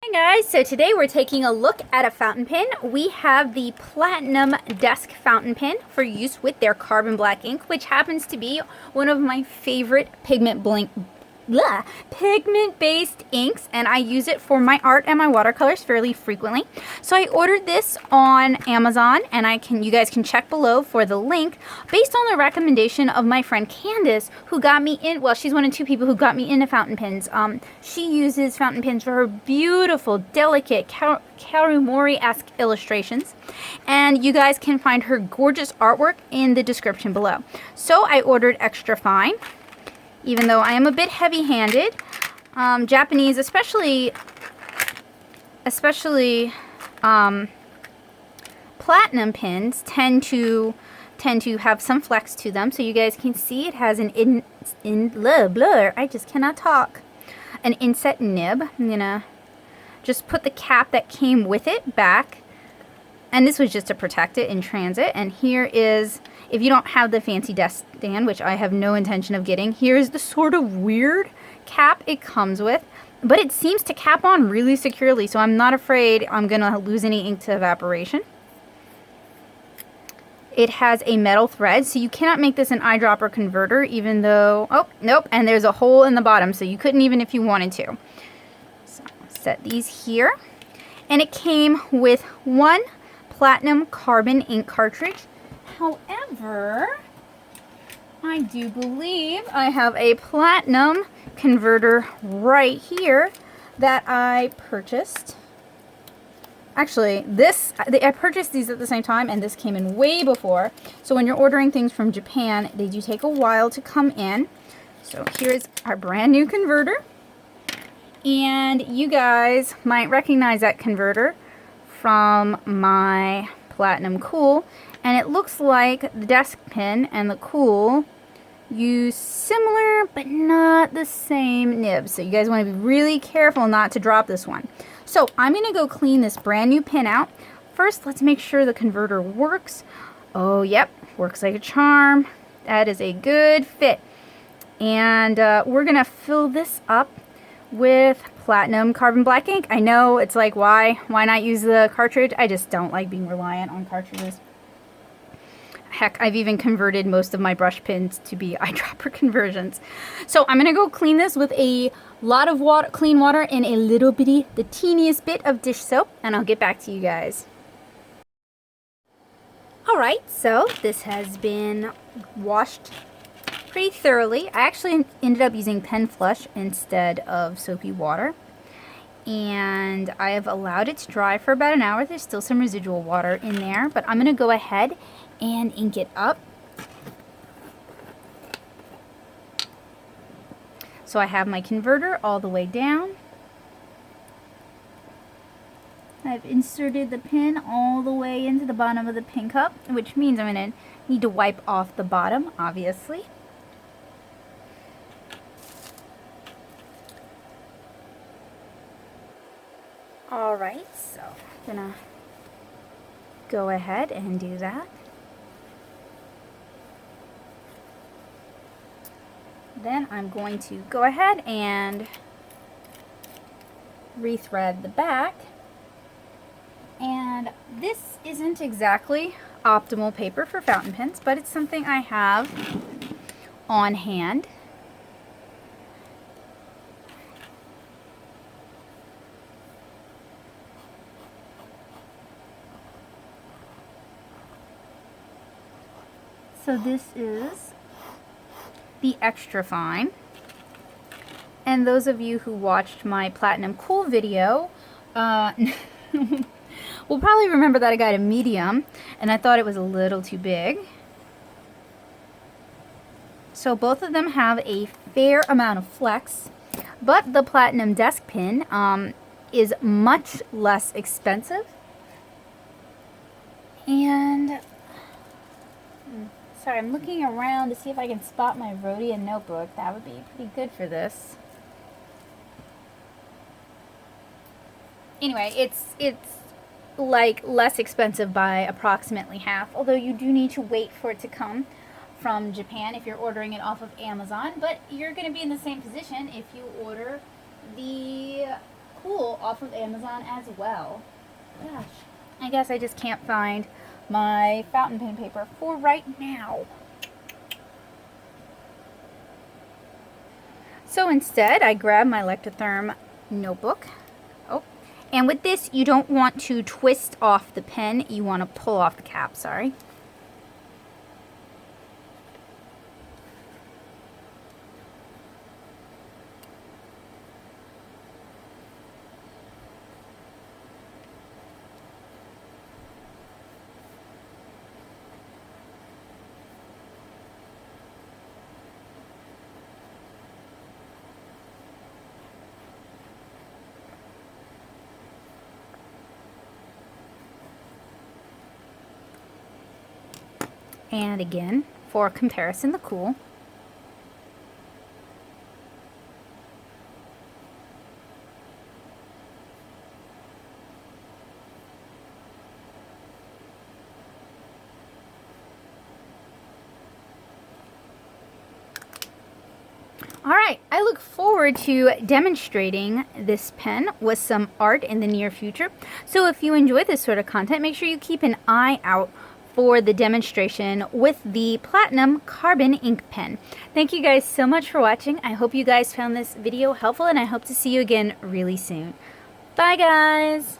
Hi guys, so today we're taking a look at a fountain pen. We have the Platinum Desk fountain pen for use with their carbon black ink, which happens to be one of my favorite pigment-based inks, and I use it for my art and my watercolors fairly frequently. So I ordered this on Amazon, and you guys can check below for the link, based on the recommendation of my friend Candace, who got me in. Well, she's one of two people who got me into fountain pens. She uses fountain pens for her beautiful, delicate Karumori-esque illustrations, and you guys can find her gorgeous artwork in the description below. So I ordered extra fine. Even though I am a bit heavy-handed, Japanese, especially platinum pens, tend to have some flex to them. So you guys can see it has an I just cannot talk. An inset nib. I'm gonna just put the cap that came with it back, and this was just to protect it in transit. And here is, if you don't have the fancy desk stand, which I have no intention of getting, here's the sort of weird cap it comes with. But it seems to cap on really securely, so I'm not afraid I'm going to lose any ink to evaporation. It has a metal thread, so you cannot make this an eyedropper converter, even though... Oh, nope, and there's a hole in the bottom, so you couldn't even if you wanted to. So I'll set these here. And it came with one platinum carbon ink cartridge. However, I do believe I have a platinum converter right here that I purchased. Actually, I purchased these at the same time, and this came in way before. So when you're ordering things from Japan, they do take a while to come in. So here's our brand new converter. And you guys might recognize that converter from my Platinum Cool. And it looks like the desk pen and the Cool use similar but not the same nibs. So you guys want to be really careful not to drop this one. So I'm going to go clean this brand new pen out. First, let's make sure the converter works. Oh, yep, works like a charm. That is a good fit. And we're going to fill this up with platinum carbon black ink. I know it's like, why not use the cartridge? I just don't like being reliant on cartridges. Heck, I've even converted most of my brush pens to be eyedropper conversions. So I'm gonna go clean this with a lot of water, clean water, and a little bitty, the teeniest bit of dish soap, and I'll get back to you guys. Alright, so this has been washed pretty thoroughly. I actually ended up using pen flush instead of soapy water, and I have allowed it to dry for about an hour. There's still some residual water in there, but I'm going to go ahead and ink it up. So I have my converter all the way down. I've inserted the pen all the way into the bottom of the pen cup, which means I'm going to need to wipe off the bottom, obviously. Alright, so I'm gonna go ahead and do that. Then I'm going to go ahead and rethread the back. And this isn't exactly optimal paper for fountain pens, but it's something I have on hand. So this is the extra fine. And those of you who watched my Platinum Cool video will probably remember that I got a medium, and I thought it was a little too big. So both of them have a fair amount of flex, but the Platinum Desk Pen is much less expensive. And sorry, I'm looking around to see if I can spot my Rhodia notebook. That would be pretty good for this. Anyway, it's like less expensive by approximately half, although you do need to wait for it to come from Japan if you're ordering it off of Amazon. But you're going to be in the same position if you order the Cool off of Amazon as well. Gosh, I guess I just can't find my fountain pen paper for right now. So instead, I grabbed my Lectotherm notebook. Oh, and with this, you don't want to twist off the pen. You want to pull off the cap, sorry. And again, for comparison, the Cool. Alright, I look forward to demonstrating this pen with some art in the near future. So if you enjoy this sort of content, make sure you keep an eye out for the demonstration with the Platinum Carbon ink pen. Thank you guys so much for watching. I hope you guys found this video helpful, and I hope to see you again really soon. Bye guys!